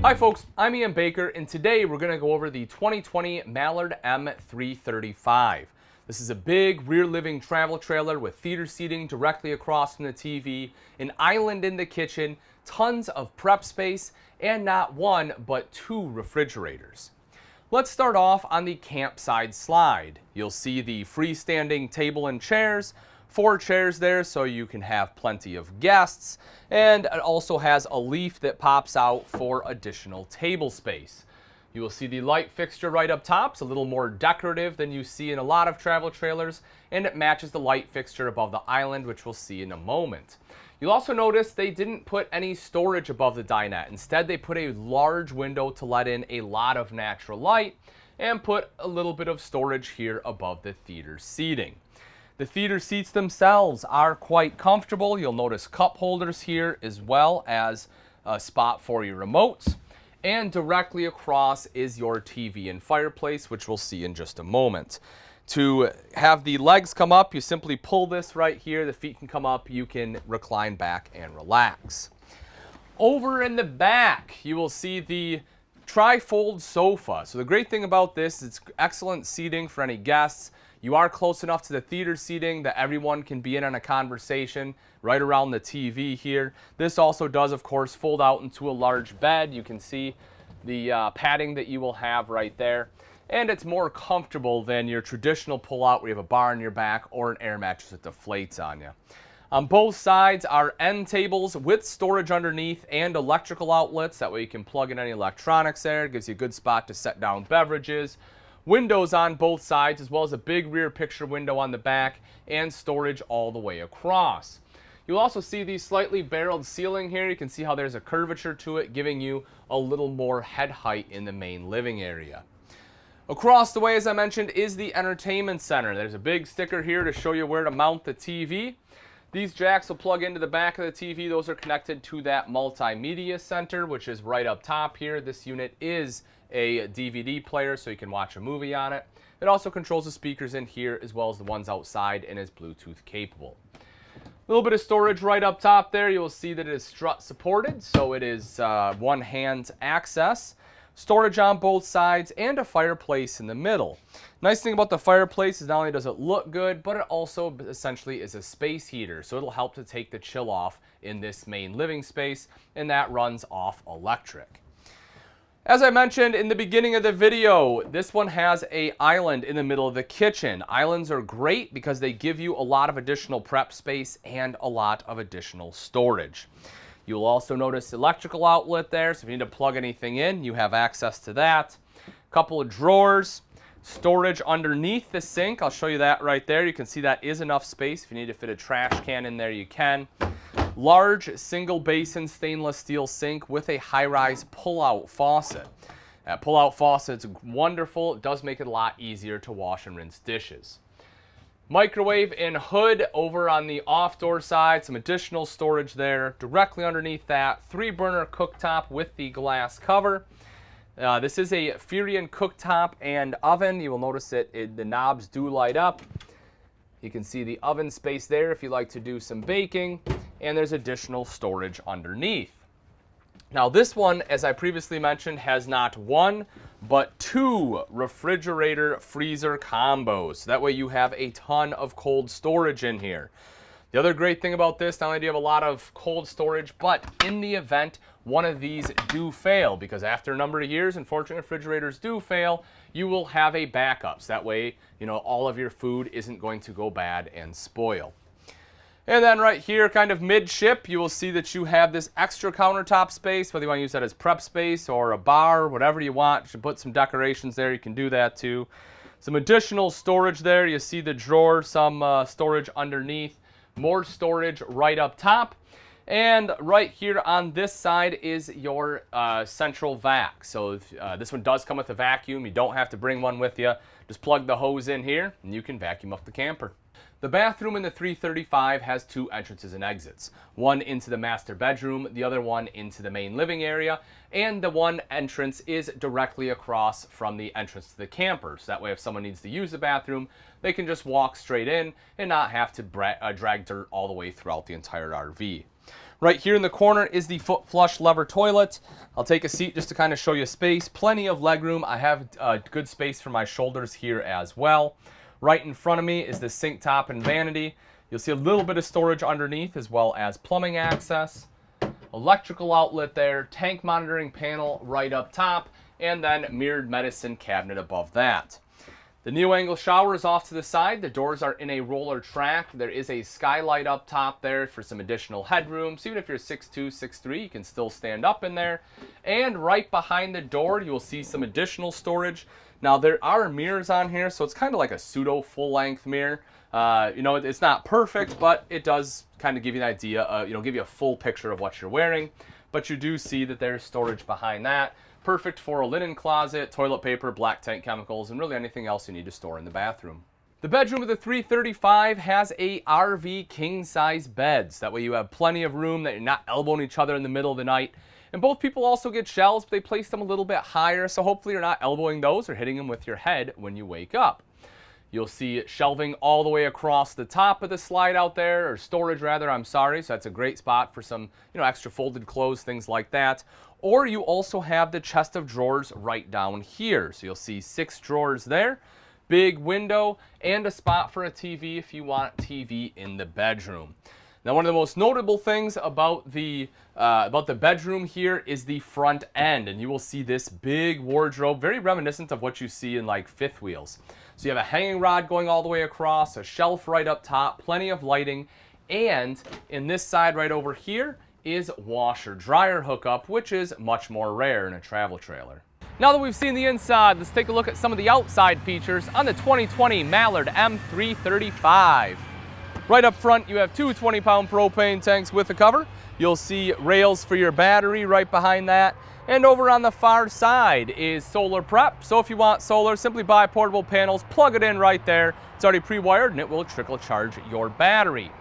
Hi folks, I'm Ian Baker, and today we're going to go over the 2020 Mallard M335. This is a big rear living travel trailer with theater seating directly across from the TV, an island in the kitchen, tons of prep space, and not one but two refrigerators. Let's start off on the campside slide. You'll see the freestanding table and chairs, 4 chairs there so you can have plenty of guests, and it also has a leaf that pops out for additional table space. You will see the light fixture right up top. It's a little more decorative than you see in a lot of travel trailers, and it matches the light fixture above the island, which we'll see in a moment. You'll also notice they didn't put any storage above the dinette. Instead, they put a large window to let in a lot of natural light and put a little bit of storage here above the theater seating. The theater seats themselves are quite comfortable. You'll notice cup holders here as well as a spot for your remotes. And directly across is your TV and fireplace, which we'll see in just a moment. To have the legs come up, you simply pull this right here. The feet can come up. You can recline back and relax. Over in the back, you will see the Trifold Sofa. So the great thing about this is it's excellent seating for any guests. You are close enough to the theater seating that everyone can be in on a conversation right around the TV here. This also does, of course, fold out into a large bed. You can see the padding that you will have right there. And it's more comfortable than your traditional pull-out where you have a bar on your back or an air mattress that deflates on you. On both sides are end tables with storage underneath and electrical outlets. That way you can plug in any electronics there. It gives you a good spot to set down beverages. Windows on both sides, as well as a big rear picture window on the back, and storage all the way across. You'll also see the slightly barreled ceiling here. You can see how there's a curvature to it, giving you a little more head height in the main living area. Across the way, as I mentioned, is the entertainment center. There's a big sticker here to show you where to mount the TV. These jacks will plug into the back of the TV. Those are connected to that multimedia center, which is right up top here. This unit is a DVD player, so you can watch a movie on it. It also controls the speakers in here as well as the ones outside and is Bluetooth capable. A little bit of storage right up top there. You will see that it is strut supported, so it is one-hand access. Storage on both sides and a fireplace in the middle. Nice thing about the fireplace is not only does it look good, but it also essentially is a space heater, so it'll help to take the chill off in this main living space, and that runs off electric. As I mentioned in the beginning of the video, this one has an island in the middle of the kitchen. Islands are great because they give you a lot of additional prep space and a lot of additional storage. You'll also notice electrical outlet there, so if you need to plug anything in, you have access to that. A couple of drawers, storage underneath the sink. I'll show you that right there. You can see that is enough space. If you need to fit a trash can in there, you can. Large single basin stainless steel sink with a high-rise pull-out faucet. That pull-out faucet is wonderful. It does make it a lot easier to wash and rinse dishes. Microwave and hood over on the off-door side. Some additional storage there. Directly underneath that, 3-burner cooktop with the glass cover. This is a Furion cooktop and oven. You will notice that the knobs do light up. You can see the oven space there if you like to do some baking, and there's additional storage underneath. Now this one, as I previously mentioned, has not one, but 2 refrigerator freezer combos. That way you have a ton of cold storage in here. The other great thing about this, not only do you have a lot of cold storage, but in the event one of these do fail, because after a number of years, unfortunately, refrigerators do fail, you will have a backup. So that way, all of your food isn't going to go bad and spoil. And then right here, kind of midship, you will see that you have this extra countertop space, whether you want to use that as prep space or a bar, whatever you want. You should put some decorations there. You can do that too. Some additional storage there. You see the drawer, some storage underneath. More storage right up top. And right here on this side is your central vac. So this one does come with a vacuum. You don't have to bring one with you. Just plug the hose in here and you can vacuum up the camper. The bathroom in the 335 has 2 entrances and exits. One into the master bedroom, the other one into the main living area, and the one entrance is directly across from the entrance to the camper. So that way if someone needs to use the bathroom, they can just walk straight in and not have to drag dirt all the way throughout the entire RV. Right here in the corner is the foot flush lever toilet. I'll take a seat just to kind of show you space. Plenty of legroom. I have good space for my shoulders here as well. Right in front of me is the sink top and vanity. You'll see a little bit of storage underneath as well as plumbing access. Electrical outlet there, tank monitoring panel right up top, and then mirrored medicine cabinet above that. The neo-angle shower is off to the side. The doors are in a roller track. There is a skylight up top there for some additional headroom. So even if you're 6'2", 6'3", you can still stand up in there. And right behind the door, you will see some additional storage. Now, there are mirrors on here, so it's kind of like a pseudo full-length mirror. You know, it's not perfect, but it does kind of give you an idea, give you a full picture of what you're wearing. But you do see that there's storage behind that. Perfect for a linen closet, toilet paper, black tank chemicals, and really anything else you need to store in the bathroom. The bedroom of the 335 has a RV king-size beds. That way you have plenty of room, that you're not elbowing each other in the middle of the night. And both people also get shelves, but they place them a little bit higher, so hopefully you're not elbowing those or hitting them with your head when you wake up. You'll see shelving all the way across the top of the slide out there, or storage rather, I'm sorry. So that's a great spot for some, extra folded clothes, things like that. Or you also have the chest of drawers right down here. So you'll see 6 drawers there, big window, and a spot for a TV if you want TV in the bedroom. Now, one of the most notable things about the bedroom here is the front end, and you will see this big wardrobe, very reminiscent of what you see in like fifth wheels. So you have a hanging rod going all the way across, a shelf right up top, plenty of lighting, and in this side right over here is washer dryer hookup, which is much more rare in a travel trailer. Now that we've seen the inside, let's take a look at some of the outside features on the 2020 Mallard M335. Right up front, you have 2 20-pound propane tanks with a cover. You'll see rails for your battery right behind that. And over on the far side is solar prep. So if you want solar, simply buy portable panels, plug it in right there. It's already pre-wired and it will trickle charge your battery.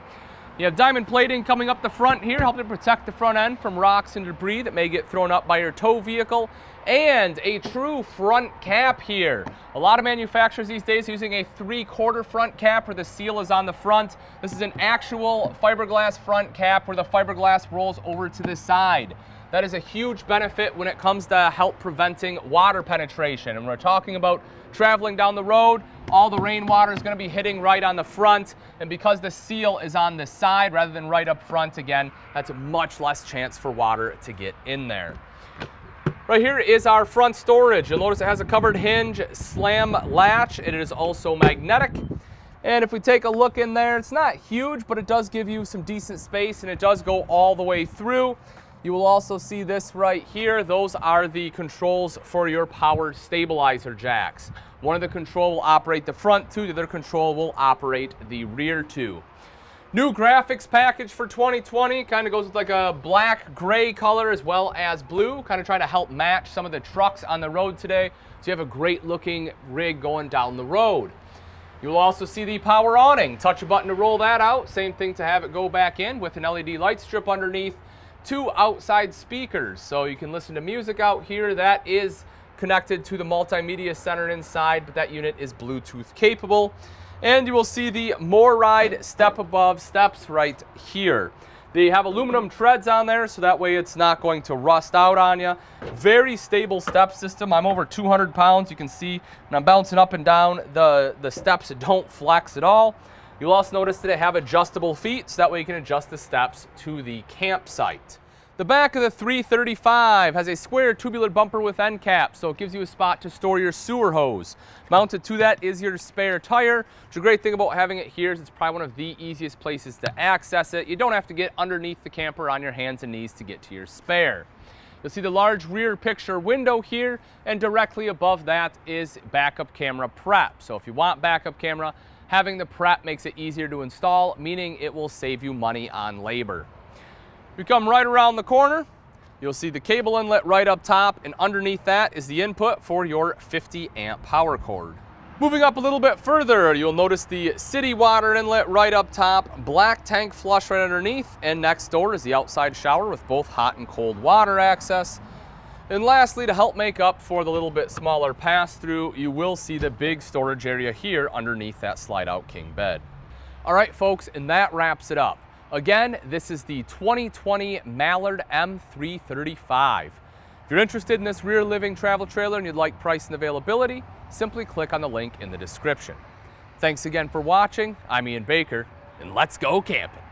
You have diamond plating coming up the front here, helping to protect the front end from rocks and debris that may get thrown up by your tow vehicle. And a true front cap here. A lot of manufacturers these days using a 3/4 front cap where the seal is on the front. This is an actual fiberglass front cap where the fiberglass rolls over to the side. That is a huge benefit when it comes to help preventing water penetration. And we're talking about traveling down the road, all the rainwater is going to be hitting right on the front. And because the seal is on the side rather than right up front, again, that's a much less chance for water to get in there. Right here is our front storage. You'll notice it has a covered hinge slam latch. It is also magnetic. And if we take a look in there, it's not huge, but it does give you some decent space and it does go all the way through. You will also see this right here. Those are the controls for your power stabilizer jacks. One of the control will operate the front two, the other control will operate the rear two. New graphics package for 2020, kind of goes with like a black gray color as well as blue, kind of trying to help match some of the trucks on the road today. So you have a great looking rig going down the road. You will also see the power awning. Touch a button to roll that out. Same thing to have it go back in with an LED light strip underneath. 2 outside speakers, so you can listen to music out here. That is connected to the multimedia center inside, but that unit is Bluetooth capable. And you will see the MoreRide step above steps right here. They have aluminum treads on there, so that way it's not going to rust out on you. Very stable step system. I'm over 200 pounds. You can see when I'm bouncing up and down the steps, don't flex at all. You'll also notice that they have adjustable feet, so that way you can adjust the steps to the campsite. The back of the 335 has a square tubular bumper with end cap, so it gives you a spot to store your sewer hose. Mounted to that is your spare tire. The great thing about having it here is it's probably one of the easiest places to access it. You don't have to get underneath the camper on your hands and knees to get to your spare. You'll see the large rear picture window here, and directly above that is backup camera prep. So if you want backup camera, having the prep makes it easier to install, meaning it will save you money on labor. You come right around the corner, you'll see the cable inlet right up top, and underneath that is the input for your 50 amp power cord. Moving up a little bit further, you'll notice the city water inlet right up top, black tank flush right underneath, and next door is the outside shower with both hot and cold water access. And lastly, to help make up for the little bit smaller pass-through, you will see the big storage area here underneath that slide-out king bed. All right, folks, and that wraps it up. Again, this is the 2020 Mallard M335. If you're interested in this rear living travel trailer and you'd like price and availability, simply click on the link in the description. Thanks again for watching. I'm Ian Baker, and let's go camping.